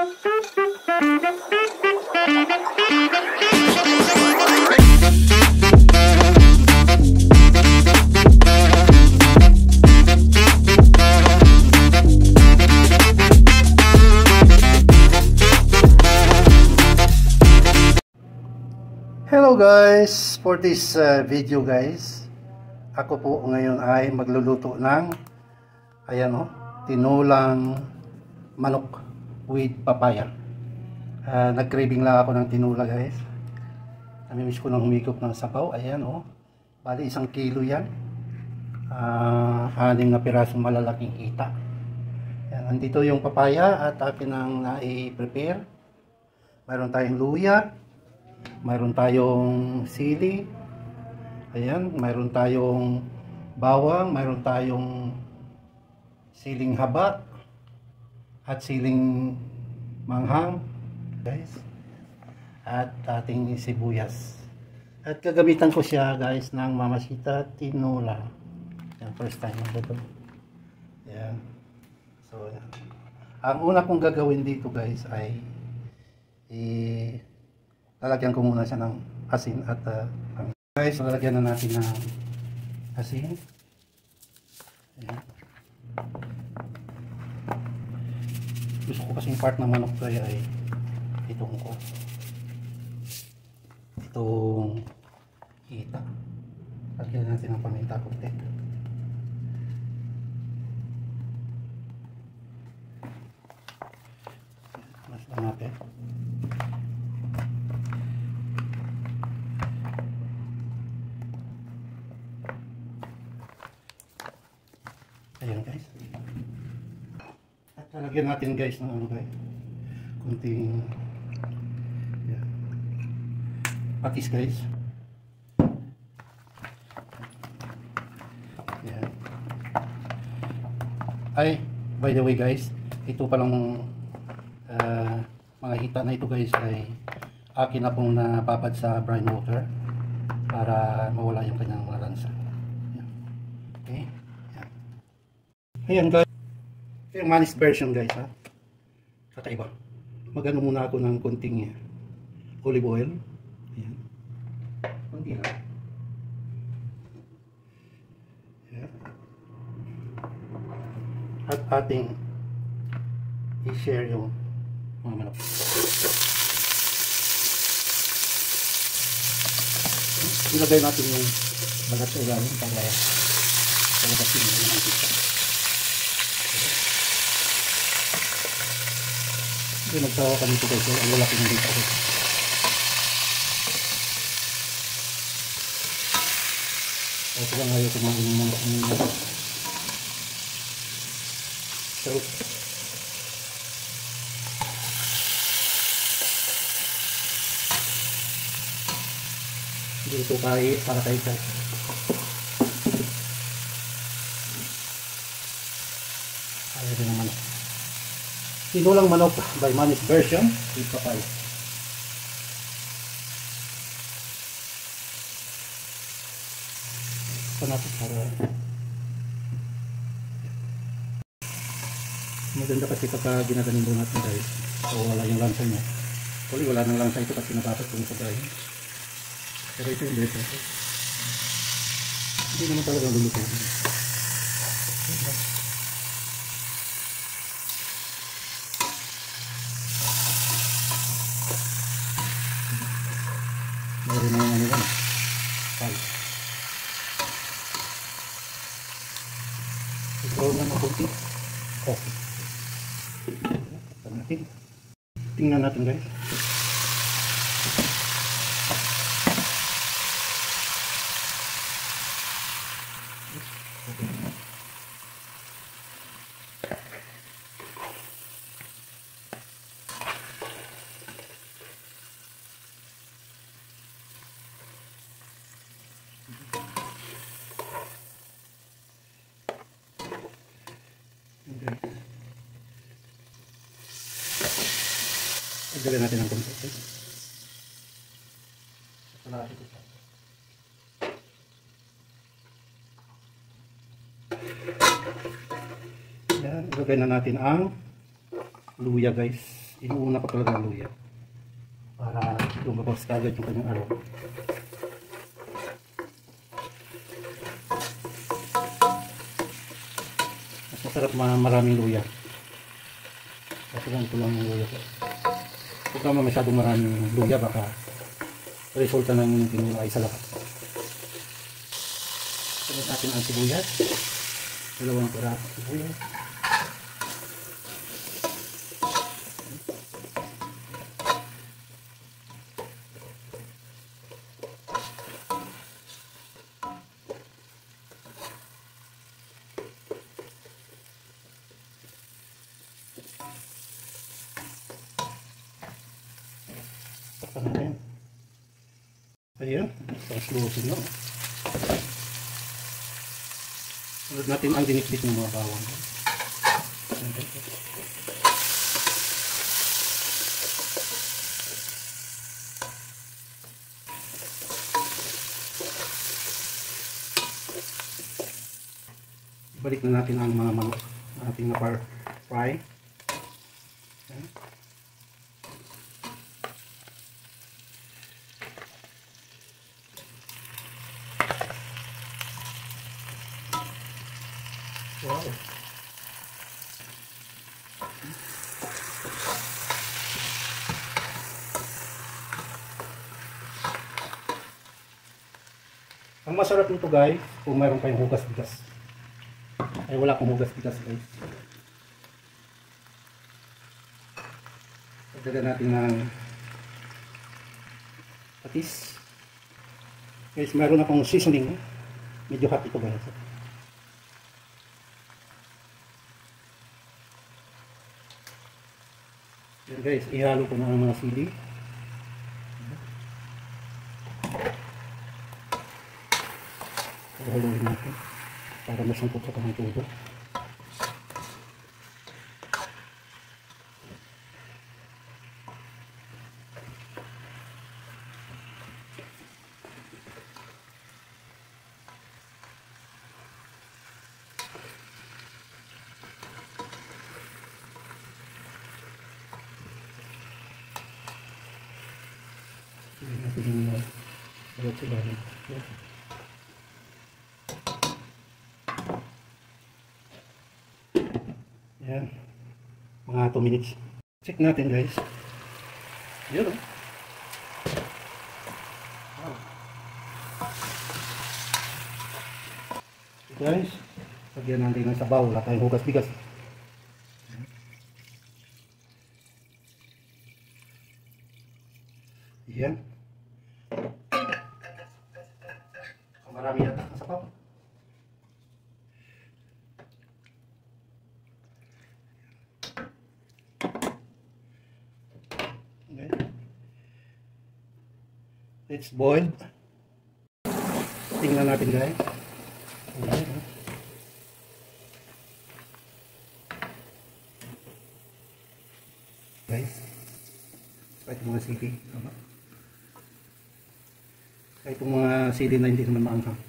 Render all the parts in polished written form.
Hello guys, for this video guys, ako po ngayon ay magluluto ng tinulang manok with papaya. Nag-craving lang ako ng tinula guys. Namimiss ko nang humigop ng sabaw. Ayan bali 1 kilo yan. 6 na pirasong malalaking kita. Ayan, andito yung papaya at akin ang nai-prepare. Mayroon tayong luya, mayroon tayong sili, ayan, mayroon tayong bawang, mayroon tayong siling haba at siling manghang guys, at ating sibuyas. At gagamitan ko siya guys ng Mamacita tinola. Yan, first time ito. Yan. So yan. Ang una kong gagawin dito guys ay lalagyan ko muna siya ng asin at guys, lalagyan na natin ng asin. Ayan. Gusto ko kasing part ng manok kaya ay itong kita. Lagyan natin ng paminta konti. Mas lang natin. Ayan guys. At lalagyan natin guys ng kunting patis guys. Ayan. Ay, by the way guys, ito palang mga hita na ito guys ay akin na pong napapad sa brine water para mawala yung kanyang mga lansa. Okay. Ayan guys, ito yung manis version guys ha. Kakaiba. Magano muna ako ng konting olive oil. Ayan. Konti lang. Ayan. At ating i-share yung mga manok. Ilagay natin yung balat sa ilalim para palagasin yung mantika. Nagtawa kami ito guys, ang lalaki ng dito ako. Ito lang ayaw kumain ng mga so dito kahit para kahit ayaw din naman. Tinulang manok by Manis version with papaya. Ito natin para maganda kasi pagka ginaganin doon natin guys. So wala yung lansa niya. Actually wala nang lansa ito kasi nababat kung sa dahil. Pero ito yung better. Hindi naman talagang lulutuin. Meron na yung ano pal. Ito na makunti. Okay. Tingnan natin guys. Dagdagan natin ng konti. Yan, ilagay na natin ang luya guys. Inuuna ko talaga ang luya para lumabas kagad yung kanyang aroma. Mas masarap maraming luya. Kasi ganito lang yung luya ko. Kung naman masyadong maraming luya, baka resulta ng tinula ay sa lahat. Sabot natin ang sibuyas. Dalawang piraso sibuyas. Takpan natin. Ayan, tapos lusin na. Sunod natin ang dinikdik ng mga bawang. Balik na natin ang mga manok na ating na-fry. Ayan. Wow. Ang masarap nito guys, kung mayroon kayong hugas-bigas. Ay wala akong hugas-bigas guys. Dagdagan natin ng patis. Guys, mayroon akong seasoning. Medyo hot ito guys. Yan guys, ihalo ko na ang mga sili. Haluin natin para masangkot sa kanyang tubo. Hindi natin yung balot sa ilalim. Yan. Mga 2 minutes. Check natin guys. Yun o. Wow. Guys, lagyan natin ng sabaw. Wala tayong hugas-bigas. Yan. Marami yata ang sabaw. Okay. It's boiled. Tingnan natin guys. Okay. Guys. Kahit mga sili. Kahit mga sili na hindi naman maanghang.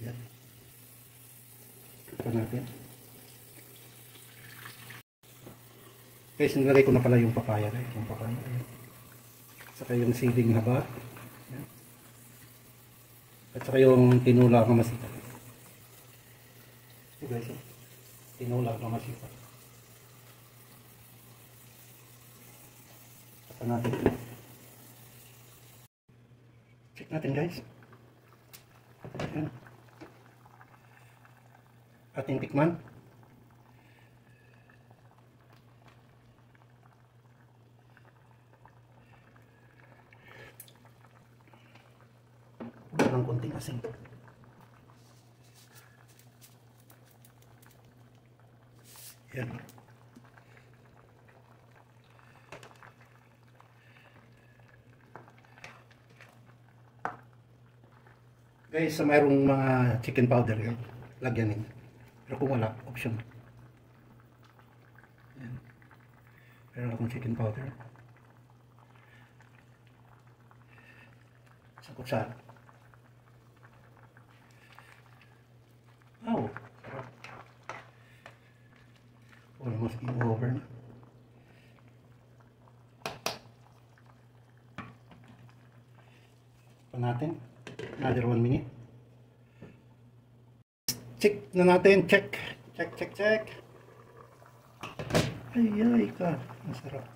Yan. Ito natin. Guys, nilagay ko na pala yung papaya. Yung papaya. Saka yung siling haba. Yan. At saka yung tinula na masita. Ito guys, tinula na masita. Saka natin. Check natin guys. Yan. Ating tikman. Ng konting asin. Yan. Guys, mayroong mga chicken powder yun. Lagyan nyo. Pero kung wala, option. Yan. Meron akong chicken powder. Sa kutsara. Oh. Almost over na. Pa natin. Another 1 minute. Check na natin. Check. Ay ka. Masarap.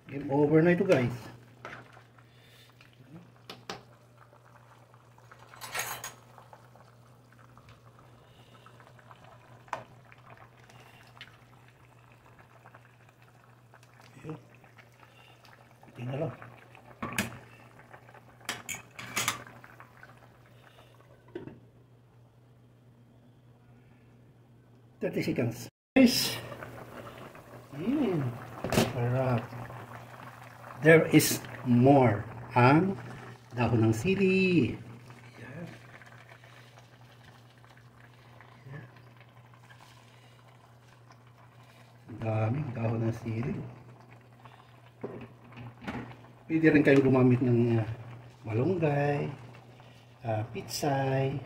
Game over na ito, guys. Hindi na lang. Seconds. Guys, sarap. There is more. Ang dahon ng sili. Yan. Yan. Daming dahon ng sili. Pwede rin kayong gumamit ng malunggay, pitsay,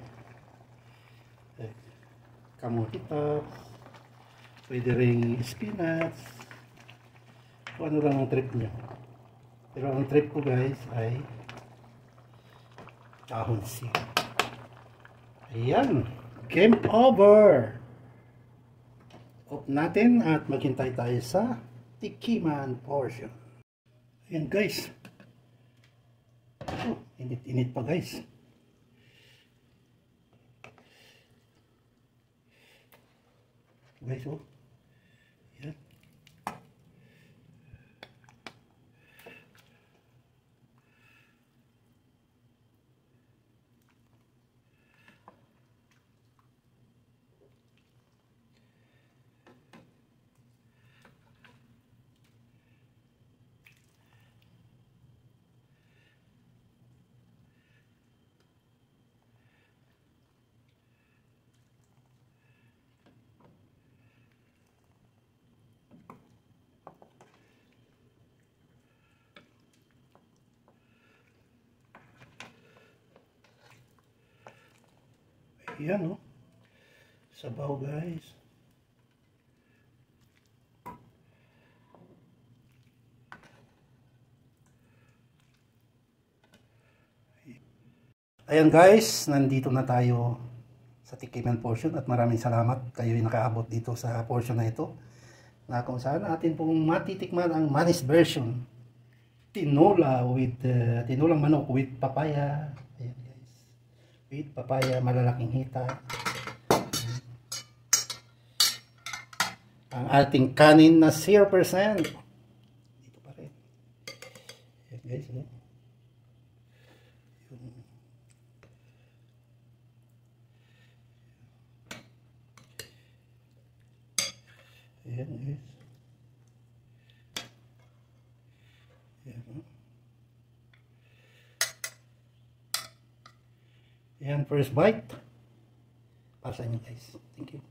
kamuti tops, pwede rin spinach, kung ano lang ang trip nyo. Pero ang trip ko, guys, ay dahon sili. Ayan, game over. Off natin at maghintay tayo sa tikiman portion. Ayan, guys. Oh, init pa, guys. Guys, oh. Yan. Ayan, oh. Sabaw, guys. Ayan, guys, nandito na tayo sa tikiman portion at maraming salamat kayo yung nakaabot dito sa portion na ito, na kung saan atin pong matitikman ang Manis version. Tinola with tinolang manok with papaya. Ayan, guys, with papaya, malalaking hita. Ang ating kanin na 0%. Dito pa rin. Ayan, guys, oh. Ayan, guys. Ayan, oh. Ayan, first bite. Para sa inyo, guys. Thank you.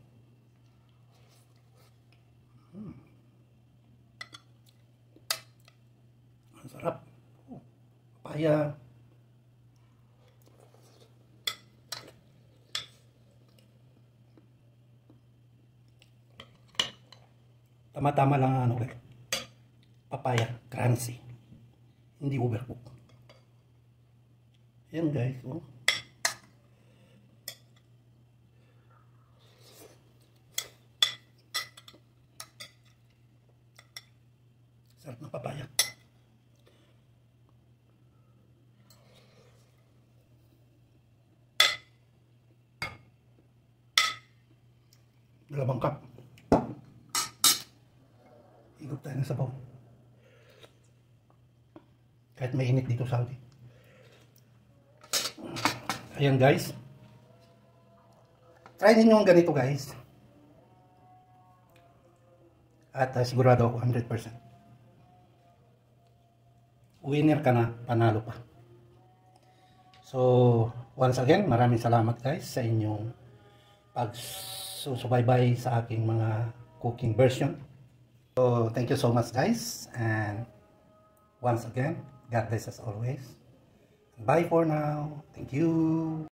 Ang sarap. Oh, papaya. Tama-tama lang ano, guys. Papaya, crunchy. Hindi overcook. Ayan, guys, oh. Sarap ng papaya. Dalawang cup. Higop tayo ng sabaw. Kahit mainit dito sa Saudi. Ayan, guys. Try ninyo ang ganito, guys. At sigurado ako 100%. Winner ka na, panalo pa. So, once again, maraming salamat, guys, sa inyong pagsusubaybay sa aking mga cooking version. So, thank you so much, guys. And once again, God bless us always. Bye for now. Thank you.